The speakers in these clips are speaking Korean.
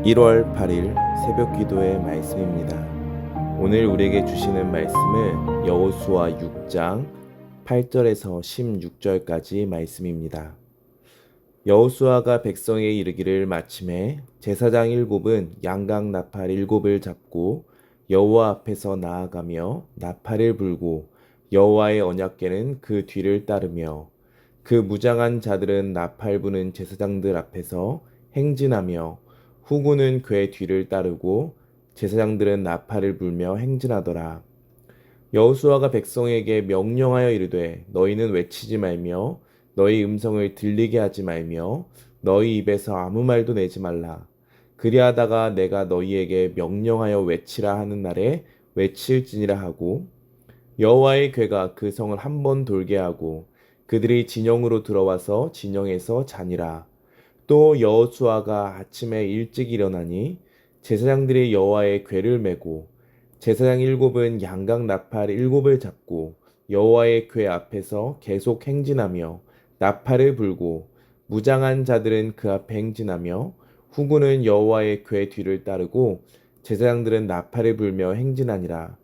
1월 8일 새벽 기도의 말씀입니다. 오늘 우리에게 주시는 말씀은 여호수아 6장 8절에서 16절까지 말씀입니다. 여호수아가 백성에게 이르기를 마침에 제사장 7은 양각 나팔 7을 잡고 여호와 앞에서 나아가며 나팔을 불고 여호와의 언약궤는 그 뒤를 따르며 그 무장한 자들은 나팔 부는 제사장들 앞에서 행진하며 후군은 궤 뒤를 따르고 제사장들은 나팔을 불며 행진하더라. 여호수아가 백성에게 명령하여 이르되 너희는 외치지 말며 너희 음성을 들리게 하지 말며 너희 입에서 아무 말도 내지 말라. 그리하다가 내가 너희에게 명령하여 외치라 하는 날에 외칠지니라 하고 여호와의 궤가 그 성을 한 번 돌게 하고 그들이 진영으로 들어와서 진영에서 자니라. 또 여호수아가 아침에 일찍 일어나니 제사장들이 여호와의 궤를 메고 제사장 7은 양각 나팔 7을 잡고 여호와의 궤 앞에서 계속 행진하며 나팔을 불고 무장한 자들은 그 앞에 행진하며 후군은 여호와의 궤 뒤를 따르고 제사장들은 나팔을 불며 행진하니라.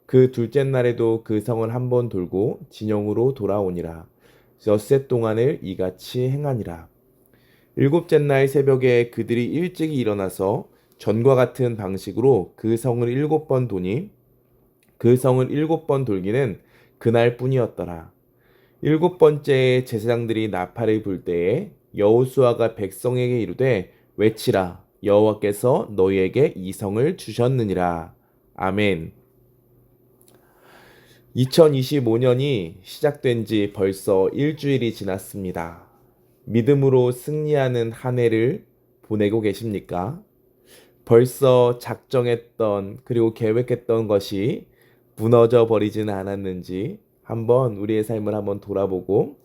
그 둘째 날에도 그 성을 한 번 돌고 진영으로 돌아오니라. 엿새 동안을 이같이 행하니라. 일곱째 날 새벽에 그들이 일찍 일어나서 전과 같은 방식으로 그 성을 7번 도니 그 성을 7번 돌기는 그날 뿐이었더라. 7번째에 제사장들이 나팔을 불 때에 여호수아가 백성에게 이르되 외치라. 여호와께서 너희에게 이 성을 주셨느니라. 아멘. 2025년이 시작된 지 벌써 일주일이 지났습니다. 믿음으로 승리하는 한 해를 보내고 계십니까? 벌써 작정했던 그리고 계획했던 것이 무너져 버리지는 않았는지 한번 우리의 삶을 한번 돌아보고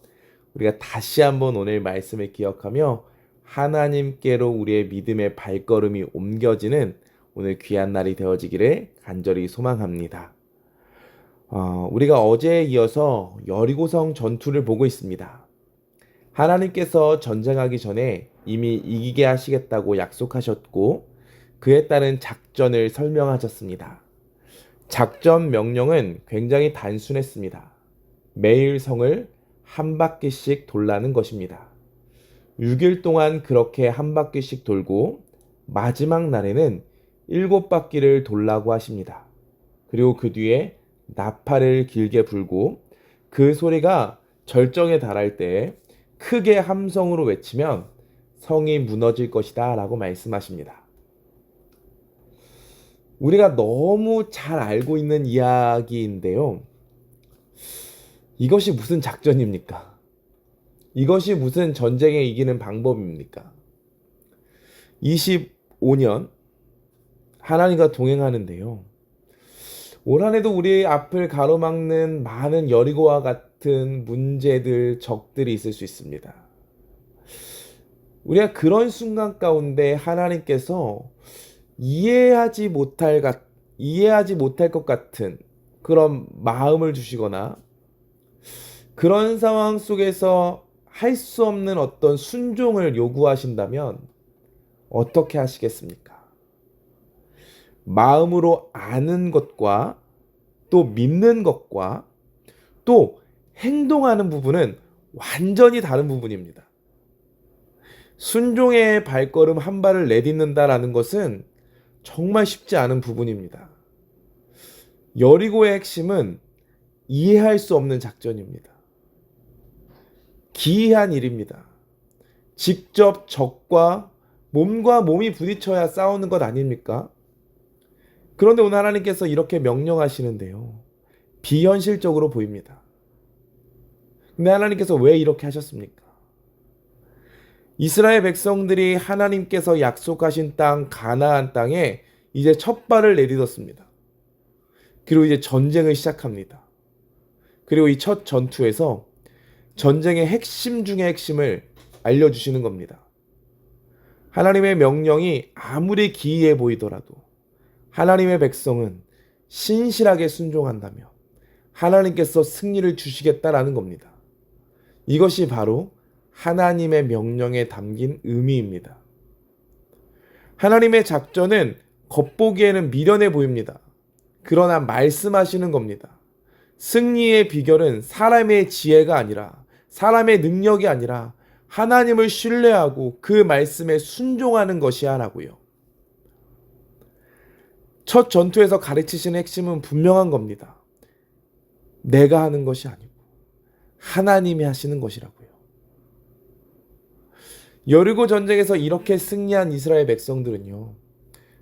우리가 다시 한번 오늘 말씀을 기억하며 하나님께로 우리의 믿음의 발걸음이 옮겨지는 오늘 귀한 날이 되어지기를 간절히 소망합니다. 우리가 어제에 이어서 여리고성 전투를 보고 있습니다. 하나님께서 전쟁하기 전에 이미 이기게 하시겠다고 약속하셨고 그에 따른 작전을 설명하셨습니다. 작전 명령은 굉장히 단순했습니다. 매일 성을 한 바퀴씩 돌라는 것입니다. 6일 동안 그렇게 한 바퀴씩 돌고 마지막 날에는 7바퀴를 돌라고 하십니다. 그리고 그 뒤에 나팔을 길게 불고 그 소리가 절정에 달할 때 크게 함성으로 외치면 성이 무너질 것이다 라고 말씀하십니다. 우리가 너무 잘 알고 있는 이야기인데요. 이것이 무슨 작전입니까? 이것이 무슨 전쟁에 이기는 방법입니까? 25년 하나님과 동행하는데요. 올 한 해도 우리 앞을 가로막는 많은 여리고와 같은 문제들, 적들이 있을 수 있습니다. 우리가 그런 순간 가운데 하나님께서 이해하지 못할 것 같은 그런 마음을 주시거나 그런 상황 속에서 할 수 없는 어떤 순종을 요구하신다면 어떻게 하시겠습니까? 마음으로 아는 것과 또 믿는 것과 또 행동하는 부분은 완전히 다른 부분입니다. 순종의 발걸음 한 발을 내딛는다라는 것은 정말 쉽지 않은 부분입니다. 여리고의 핵심은 이해할 수 없는 작전입니다. 기이한 일입니다. 직접 적과 몸과 몸이 부딪혀야 싸우는 것 아닙니까? 그런데 오늘 하나님께서 이렇게 명령하시는데요. 비현실적으로 보입니다. 근데 하나님께서 왜 이렇게 하셨습니까? 이스라엘 백성들이 하나님께서 약속하신 땅 가나안 땅에 이제 첫 발을 내딛었습니다. 그리고 이제 전쟁을 시작합니다. 그리고 이 첫 전투에서 전쟁의 핵심 중의 핵심을 알려주시는 겁니다. 하나님의 명령이 아무리 기이해 보이더라도 하나님의 백성은 신실하게 순종한다며 하나님께서 승리를 주시겠다라는 겁니다. 이것이 바로 하나님의 명령에 담긴 의미입니다. 하나님의 작전은 겉보기에는 미련해 보입니다. 그러나 말씀하시는 겁니다. 승리의 비결은 사람의 지혜가 아니라, 사람의 능력이 아니라 하나님을 신뢰하고 그 말씀에 순종하는 것이야라고요. 첫 전투에서 가르치시는 핵심은 분명한 겁니다. 내가 하는 것이 아니고 하나님이 하시는 것이라고요. 여리고 전쟁에서 이렇게 승리한 이스라엘 백성들은요,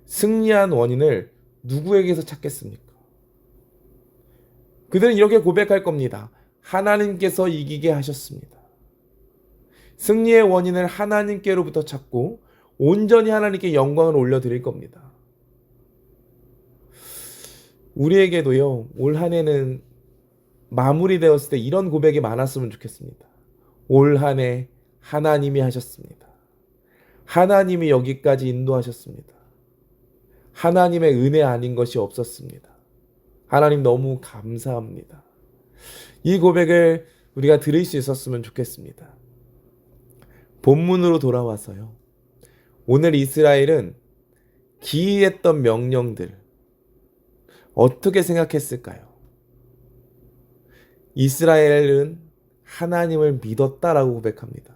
승리한 원인을 누구에게서 찾겠습니까? 그들은 이렇게 고백할 겁니다. 하나님께서 이기게 하셨습니다. 승리의 원인을 하나님께로부터 찾고 온전히 하나님께 영광을 올려드릴 겁니다. 우리에게도요, 올 한 해는 마무리되었을 때 이런 고백이 많았으면 좋겠습니다. 올 한 해 하나님이 하셨습니다. 하나님이 여기까지 인도하셨습니다. 하나님의 은혜 아닌 것이 없었습니다. 하나님 너무 감사합니다. 이 고백을 우리가 들을 수 있었으면 좋겠습니다. 본문으로 돌아와서요. 오늘 이스라엘은 기이했던 명령들 어떻게 생각했을까요? 이스라엘은 하나님을 믿었다라고 고백합니다.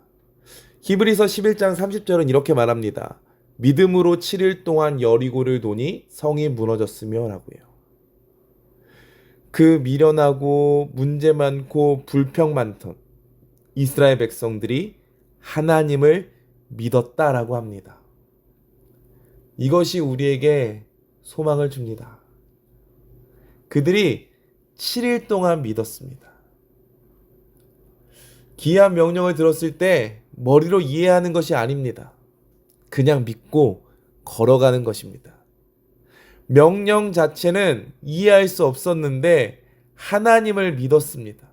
히브리서 11장 30절은 이렇게 말합니다. 믿음으로 7일 동안 여리고를 도니 성이 무너졌으며 라고요. 그 미련하고 문제 많고 불평 많던 이스라엘 백성들이 하나님을 믿었다라고 합니다. 이것이 우리에게 소망을 줍니다. 그들이 7일 동안 믿었습니다. 기이한 명령을 들었을 때 머리로 이해하는 것이 아닙니다. 그냥 믿고 걸어가는 것입니다. 명령 자체는 이해할 수 없었는데 하나님을 믿었습니다.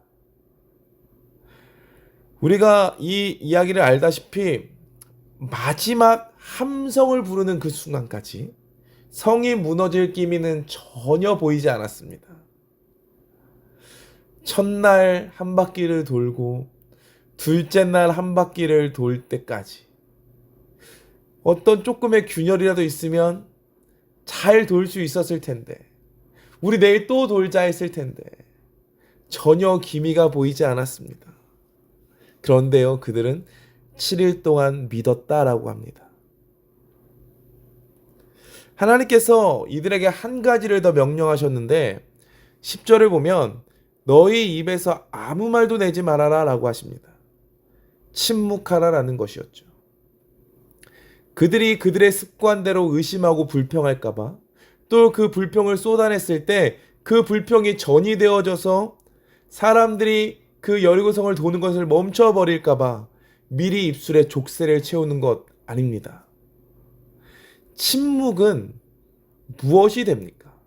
우리가 이 이야기를 알다시피 마지막 함성을 부르는 그 순간까지 성이 무너질 기미는 전혀 보이지 않았습니다. 첫날 한 바퀴를 돌고 둘째 날 한 바퀴를 돌 때까지 어떤 조금의 균열이라도 있으면 잘 돌 수 있었을 텐데, 우리 내일 또 돌자 했을 텐데 전혀 기미가 보이지 않았습니다. 그런데요, 그들은 7일 동안 믿었다라고 합니다. 하나님께서 이들에게 한 가지를 더 명령하셨는데 10절을 보면 너희 입에서 아무 말도 내지 말아라 라고 하십니다. 침묵하라라는 것이었죠. 그들이 그들의 습관대로 의심하고 불평할까봐, 또 그 불평을 쏟아냈을 때 그 불평이 전이 되어져서 사람들이 그 여리고성을 도는 것을 멈춰버릴까봐 미리 입술에 족쇄를 채우는 것 아닙니다. 침묵은 무엇이 됩니까?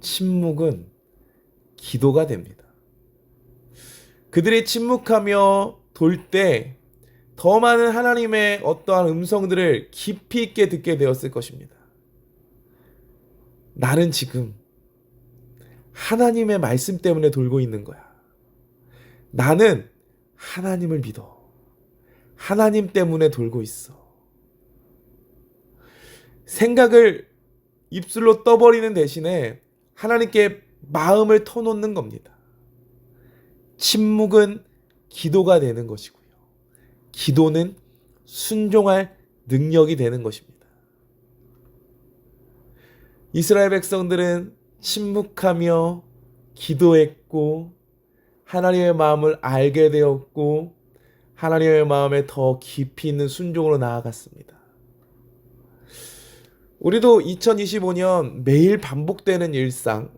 침묵은 기도가 됩니다. 그들이 침묵하며 돌 때 더 많은 하나님의 어떠한 음성들을 깊이 있게 듣게 되었을 것입니다. 나는 지금 하나님의 말씀 때문에 돌고 있는 거야. 나는 하나님을 믿어. 하나님 때문에 돌고 있어. 생각을 입술로 떠버리는 대신에 하나님께 마음을 터놓는 겁니다. 침묵은 기도가 되는 것이고요. 기도는 순종할 능력이 되는 것입니다. 이스라엘 백성들은 침묵하며 기도했고 하나님의 마음을 알게 되었고 하나님의 마음에 더 깊이 있는 순종으로 나아갔습니다. 우리도 2025년 매일 반복되는 일상,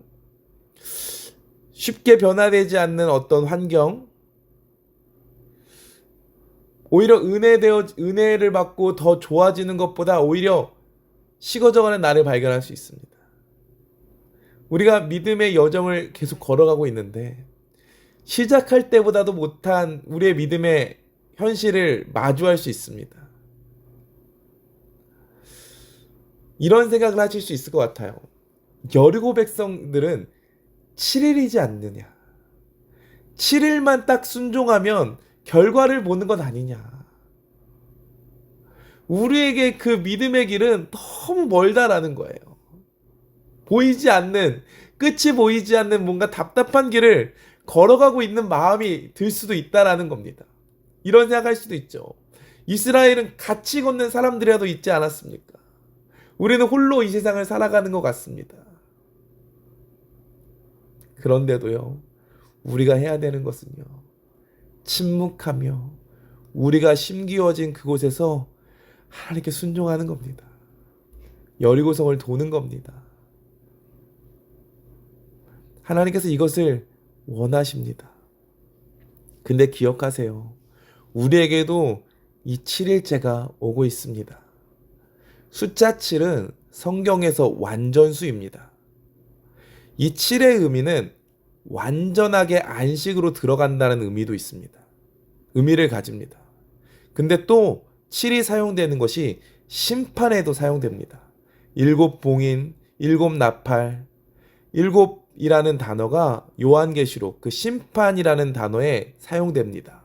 쉽게 변화되지 않는 어떤 환경, 오히려 은혜를 받고 더 좋아지는 것보다 오히려 식어져가는 나를 발견할 수 있습니다. 우리가 믿음의 여정을 계속 걸어가고 있는데 시작할 때보다도 못한 우리의 믿음의 현실을 마주할 수 있습니다. 이런 생각을 하실 수 있을 것 같아요. 여리고 백성들은 7일이지 않느냐. 7일만 딱 순종하면 결과를 보는 것 아니냐. 우리에게 그 믿음의 길은 너무 멀다라는 거예요. 보이지 않는, 끝이 보이지 않는 뭔가 답답한 길을 걸어가고 있는 마음이 들 수도 있다라는 겁니다. 이런 생각할 수도 있죠. 이스라엘은 같이 걷는 사람들이라도 있지 않았습니까? 우리는 홀로 이 세상을 살아가는 것 같습니다. 그런데도요, 우리가 해야 되는 것은요, 침묵하며 우리가 심기어진 그곳에서 하나님께 순종하는 겁니다. 여리고성을 도는 겁니다. 하나님께서 이것을 원하십니다. 근데 기억하세요. 우리에게도 이 7일째가 오고 있습니다. 숫자 7은 성경에서 완전수입니다. 이 7의 의미는 완전하게 안식으로 들어간다는 의미도 있습니다. 의미를 가집니다. 근데 또 7이 사용되는 것이 심판에도 사용됩니다. 7 봉인, 7 나팔, 7이라는 단어가 요한계시록 그 심판이라는 단어에 사용됩니다.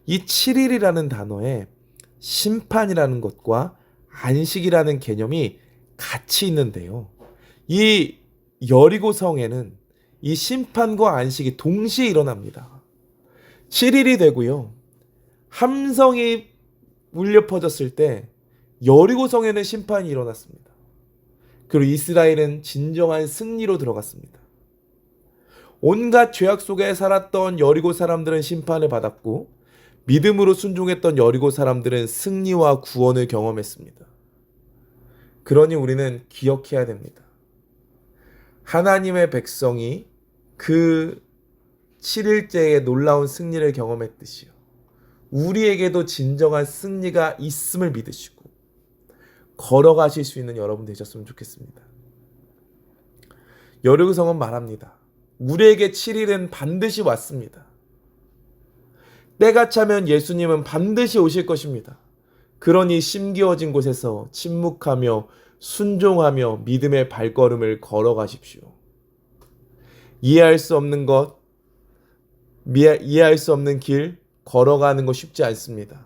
이 7일이라는 단어에 심판이라는 것과 안식이라는 개념이 같이 있는데요. 이 여리고성에는 이 심판과 안식이 동시에 일어납니다. 7일이 되고요. 함성이 울려 퍼졌을 때 여리고성에는 심판이 일어났습니다. 그리고 이스라엘은 진정한 승리로 들어갔습니다. 온갖 죄악 속에 살았던 여리고 사람들은 심판을 받았고 믿음으로 순종했던 여리고 사람들은 승리와 구원을 경험했습니다. 그러니 우리는 기억해야 됩니다. 하나님의 백성이 그 7일째의 놀라운 승리를 경험했듯이요. 우리에게도 진정한 승리가 있음을 믿으시고 걸어가실 수 있는 여러분 되셨으면 좋겠습니다. 여리고성은 말합니다. 우리에게 7일은 반드시 왔습니다. 때가 차면 예수님은 반드시 오실 것입니다. 그러니 심기어진 곳에서 침묵하며 순종하며 믿음의 발걸음을 걸어가십시오. 이해할 수 없는 것, 이해할 수 없는 길 걸어가는 거 쉽지 않습니다.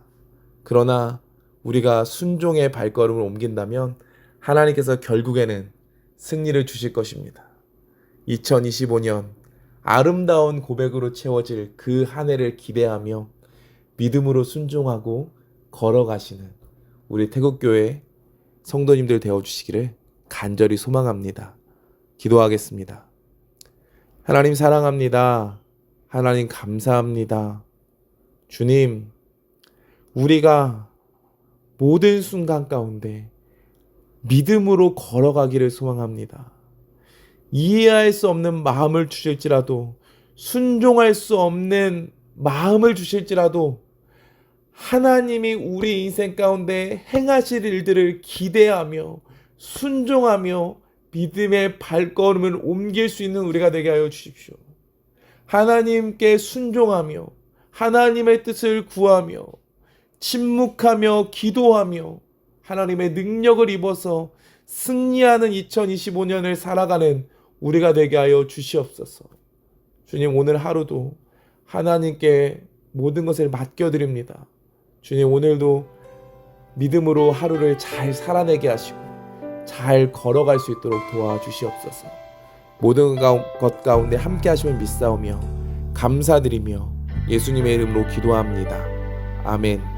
그러나 우리가 순종의 발걸음을 옮긴다면 하나님께서 결국에는 승리를 주실 것입니다. 2025년 아름다운 고백으로 채워질 그 한 해를 기대하며 믿음으로 순종하고 걸어가시는 우리 태국교회 성도님들 되어주시기를 간절히 소망합니다. 기도하겠습니다. 하나님 사랑합니다. 하나님 감사합니다. 주님, 우리가 모든 순간 가운데 믿음으로 걸어가기를 소망합니다. 이해할 수 없는 마음을 주실지라도, 순종할 수 없는 마음을 주실지라도 하나님이 우리 인생 가운데 행하실 일들을 기대하며 순종하며 믿음의 발걸음을 옮길 수 있는 우리가 되게 하여 주십시오. 하나님께 순종하며 하나님의 뜻을 구하며 침묵하며 기도하며 하나님의 능력을 입어서 승리하는 2025년을 살아가는 우리가 되게 하여 주시옵소서. 주님, 오늘 하루도 하나님께 모든 것을 맡겨드립니다. 주님, 오늘도 믿음으로 하루를 잘 살아내게 하시고 잘 걸어갈 수 있도록 도와주시옵소서. 모든 것 가운데 함께 하심을 믿사오며 감사드리며 예수님의 이름으로 기도합니다. 아멘.